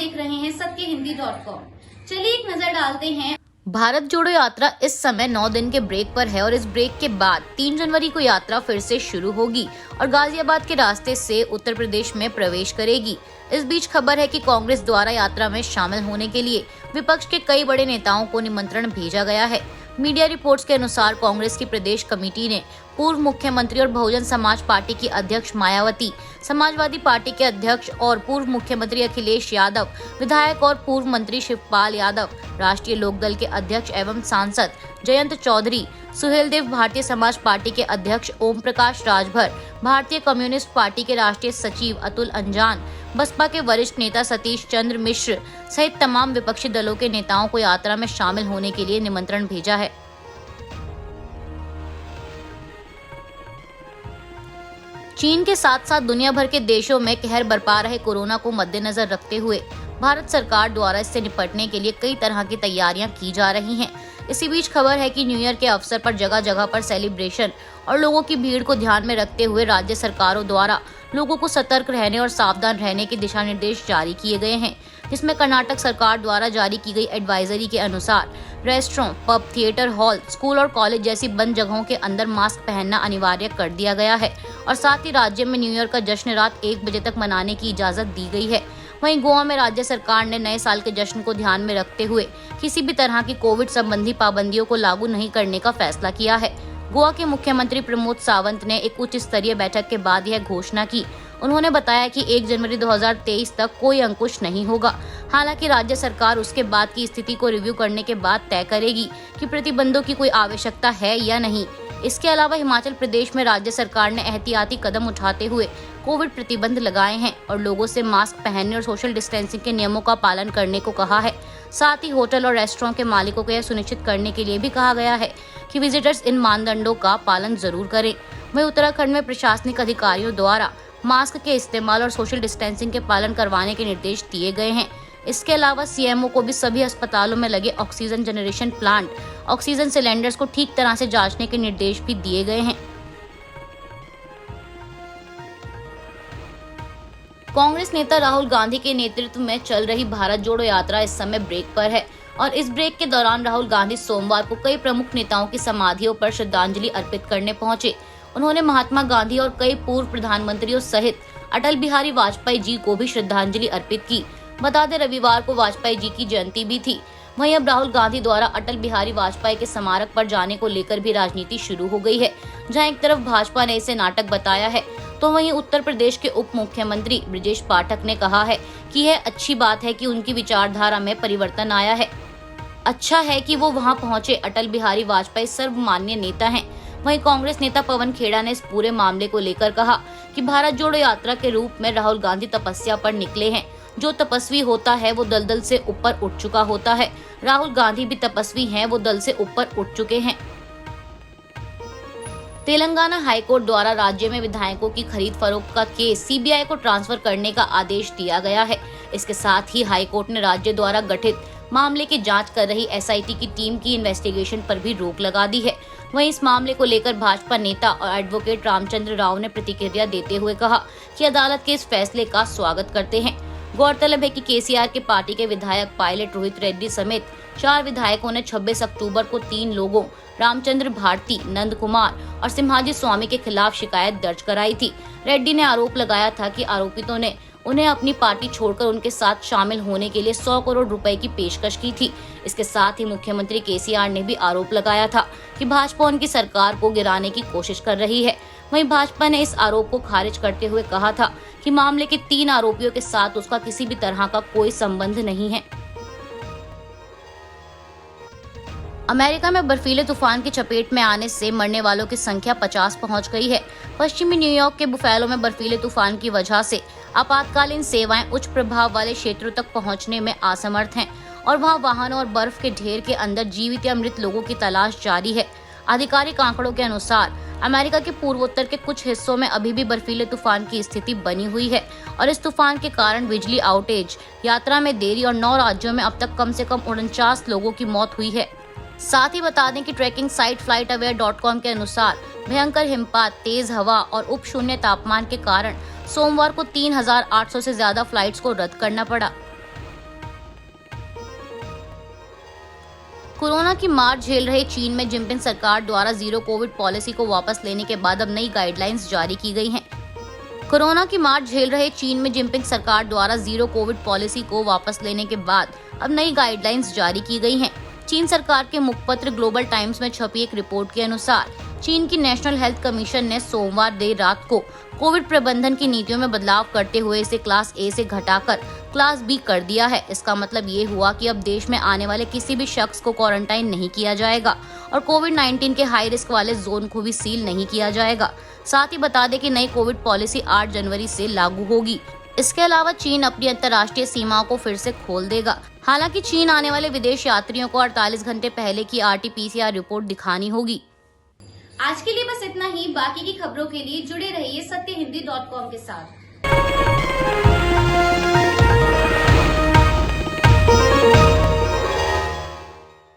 देख रहे हैं सत्यहिंदी.com। चलिए एक नजर डालते हैं। भारत जोड़ो यात्रा इस समय 9 दिन के ब्रेक पर है और इस ब्रेक के बाद 3 जनवरी को यात्रा फिर से शुरू होगी और गाजियाबाद के रास्ते से उत्तर प्रदेश में प्रवेश करेगी। इस बीच खबर है कि कांग्रेस द्वारा यात्रा में शामिल होने के लिए विपक्ष के कई बड़े नेताओं को निमंत्रण भेजा गया है। मीडिया रिपोर्ट्स के अनुसार कांग्रेस की प्रदेश कमेटी ने पूर्व मुख्यमंत्री और बहुजन समाज पार्टी की अध्यक्ष मायावती, समाजवादी पार्टी के अध्यक्ष और पूर्व मुख्यमंत्री अखिलेश यादव, विधायक और पूर्व मंत्री शिवपाल यादव, राष्ट्रीय लोकदल के अध्यक्ष एवं सांसद जयंत चौधरी, सुहेलदेव भारतीय समाज पार्टी के अध्यक्ष ओम प्रकाश राजभर, भारतीय कम्युनिस्ट पार्टी के राष्ट्रीय सचिव अतुल अंजान, बसपा के वरिष्ठ नेता सतीश चंद्र मिश्र सहित तमाम विपक्षी दलों के नेताओं को यात्रा में शामिल होने के लिए निमंत्रण भेजा है। चीन के साथ साथ दुनिया भर के देशों में कहर बरपा रहे कोरोना को मद्देनजर रखते हुए भारत सरकार द्वारा इससे निपटने के लिए कई तरह की तैयारियां की जा रही हैं। इसी बीच खबर है कि न्यू ईयर के अवसर पर जगह जगह पर सेलिब्रेशन और लोगों की भीड़ को ध्यान में रखते हुए राज्य सरकारों द्वारा लोगों को सतर्क रहने और सावधान रहने के दिशा निर्देश जारी किए गए हैं, जिसमें कर्नाटक सरकार द्वारा जारी की गई एडवाइजरी के अनुसार restaurant, pub, theatre hall, school और कॉलेज जैसी बंद जगहों के अंदर मास्क पहनना अनिवार्य कर दिया गया है और साथ ही राज्य में न्यू ईयर का जश्न रात 1 बजे तक मनाने की इजाजत दी गई है। वहीं गोवा में राज्य सरकार ने नए साल के जश्न को ध्यान में रखते हुए किसी भी तरह की कोविड संबंधी पाबंदियों को लागू नहीं करने का फैसला किया है। गोवा के मुख्यमंत्री प्रमोद सावंत ने एक उच्च स्तरीय बैठक के बाद यह घोषणा की। उन्होंने बताया कि 1 जनवरी 2023 तक कोई अंकुश नहीं होगा। हालांकि राज्य सरकार उसके बाद की स्थिति को रिव्यू करने के बाद तय करेगी कि प्रतिबंधों की कोई आवश्यकता है या नहीं। इसके अलावा हिमाचल प्रदेश में राज्य सरकार ने एहतियाती कदम उठाते हुए कोविड प्रतिबंध लगाए हैं और लोगों से मास्क पहनने और सोशल डिस्टेंसिंग के नियमों का पालन करने को कहा है। साथ ही होटल और रेस्टोरेंट के मालिकों को यह सुनिश्चित करने के लिए भी कहा गया है कि विजिटर्स इन मानदंडों का पालन जरूर करें। वहीं उत्तराखंड में प्रशासनिक अधिकारियों द्वारा मास्क के इस्तेमाल और सोशल डिस्टेंसिंग के पालन करवाने के निर्देश दिए गए हैं। इसके अलावा सीएमओ को भी सभी अस्पतालों में लगे oxygen generation plant, oxygen cylinders को ठीक तरह से जांचने के निर्देश भी दिए गए हैं। कांग्रेस नेता राहुल गांधी के नेतृत्व में चल रही भारत जोड़ो यात्रा इस समय ब्रेक पर है और इस ब्रेक के दौरान राहुल गांधी सोमवार को कई प्रमुख नेताओं की समाधियों पर श्रद्धांजलि अर्पित करने पहुंचे। उन्होंने महात्मा गांधी और कई पूर्व प्रधानमंत्रियों सहित अटल बिहारी वाजपेयी जी को भी श्रद्धांजलि अर्पित की। बता दें, रविवार को वाजपेयी जी की जयंती भी थी। वहीं अब राहुल गांधी द्वारा अटल बिहारी वाजपेयी के स्मारक पर जाने को लेकर भी राजनीति शुरू हो गई है। जहां एक तरफ भाजपा ने इसे नाटक बताया है, तो वहीं उत्तर प्रदेश के उप मुख्यमंत्री ब्रजेश पाठक ने कहा है कि यह अच्छी बात है कि उनकी विचारधारा में परिवर्तन आया है। अच्छा है कि वो वहां पहुंचे। अटल बिहारी वाजपेयी सर्वमान्य नेता हैं। वहीं कांग्रेस नेता पवन खेड़ा ने इस पूरे मामले को लेकर कहा कि भारत जोड़ो यात्रा के रूप में राहुल गांधी तपस्या पर निकले हैं। जो तपस्वी होता है वो दलदल से ऊपर उठ चुका होता है। राहुल गांधी भी तपस्वी हैं, वो दल से ऊपर उठ चुके हैं। तेलंगाना हाईकोर्ट द्वारा राज्य में विधायकों की खरीद फरोख्त का केस सीबीआई को ट्रांसफर करने का आदेश दिया गया है। इसके साथ ही हाईकोर्ट ने राज्य द्वारा गठित मामले की जांच कर रही एसआईटी की टीम की इन्वेस्टिगेशन पर भी रोक लगा दी है। वहीं इस मामले को लेकर भाजपा नेता और एडवोकेट रामचंद्र राव ने प्रतिक्रिया देते हुए कहा कि अदालत के इस फैसले का स्वागत करते हैं। गौरतलब है कि केसीआर के पार्टी के विधायक पायलट रोहित रेड्डी समेत 4 विधायकों ने 26 अक्टूबर को 3 लोगों रामचंद्र भारती, नंद कुमार और सिम्हाजी स्वामी के खिलाफ शिकायत दर्ज कराई थी। रेड्डी ने आरोप लगाया था कि आरोपितों ने उन्हें अपनी पार्टी छोड़कर उनके साथ शामिल होने के लिए 100 करोड़ रुपए की पेशकश की थी। इसके साथ ही मुख्यमंत्री केसीआर ने भी आरोप लगाया था कि भाजपा उनकी सरकार को गिराने की कोशिश कर रही है। वहीं भाजपा ने इस आरोप को खारिज करते हुए कहा था कि मामले के 3 आरोपियों के साथ उसका किसी भी तरह का कोई संबंध नहीं है। अमेरिका में बर्फीले तूफान की चपेट में आने से मरने वालों की संख्या 50 पहुंच गई है। पश्चिमी न्यूयॉर्क के बुफेलो में बर्फीले तूफान की वजह से आपातकालीन सेवाएं उच्च प्रभाव वाले क्षेत्रों तक पहुंचने में असमर्थ हैं और वहां वाहनों और बर्फ के ढेर के अंदर जीवित या मृत लोगों की तलाश जारी है। आधिकारिक आंकड़ों के अनुसार अमेरिका के पूर्वोत्तर के कुछ हिस्सों में अभी भी बर्फीले तूफान की स्थिति बनी हुई है और इस तूफान के कारण बिजली आउटेज, यात्रा में देरी और 9 राज्यों में अब तक कम से कम 49 लोगों की मौत हुई है। साथ ही बता दें कि ट्रैकिंग साइट flightaware.com के अनुसार भयंकर हिमपात, तेज हवा और उप शून्य तापमान के कारण सोमवार को 3,800 से ज्यादा फ्लाइट्स को रद्द करना पड़ा। कोरोना की मार झेल रहे चीन में जिनपिंग सरकार द्वारा जीरो कोविड पॉलिसी को वापस लेने के बाद अब नई गाइडलाइंस जारी की गई हैं। कोरोना की मार झेल रहे चीन में जिनपिंग सरकार द्वारा जीरो कोविड पॉलिसी को वापस लेने के बाद अब नई गाइडलाइंस जारी की गई हैं। चीन सरकार के मुखपत्र ग्लोबल टाइम्स में छपी एक रिपोर्ट के अनुसार चीन की नेशनल हेल्थ कमीशन ने सोमवार देर रात को कोविड प्रबंधन की नीतियों में बदलाव करते हुए इसे क्लास ए से घटाकर क्लास बी कर दिया है। इसका मतलब ये हुआ कि अब देश में आने वाले किसी भी शख्स को क्वारंटाइन नहीं किया जाएगा और कोविड-19 के हाई रिस्क वाले जोन को भी सील नहीं किया जाएगा। साथ ही बता दें कि नई कोविड पॉलिसी 8 जनवरी से लागू होगी। इसके अलावा चीन अपनी अंतर्राष्ट्रीय सीमाओं को फिर से खोल देगा। हालांकि चीन आने वाले विदेश यात्रियों को 48 घंटे पहले की RT-PCR रिपोर्ट दिखानी होगी। आज के लिए बस इतना ही। बाकी की खबरों के लिए जुड़े रहिए सत्यहिंदी.com के साथ।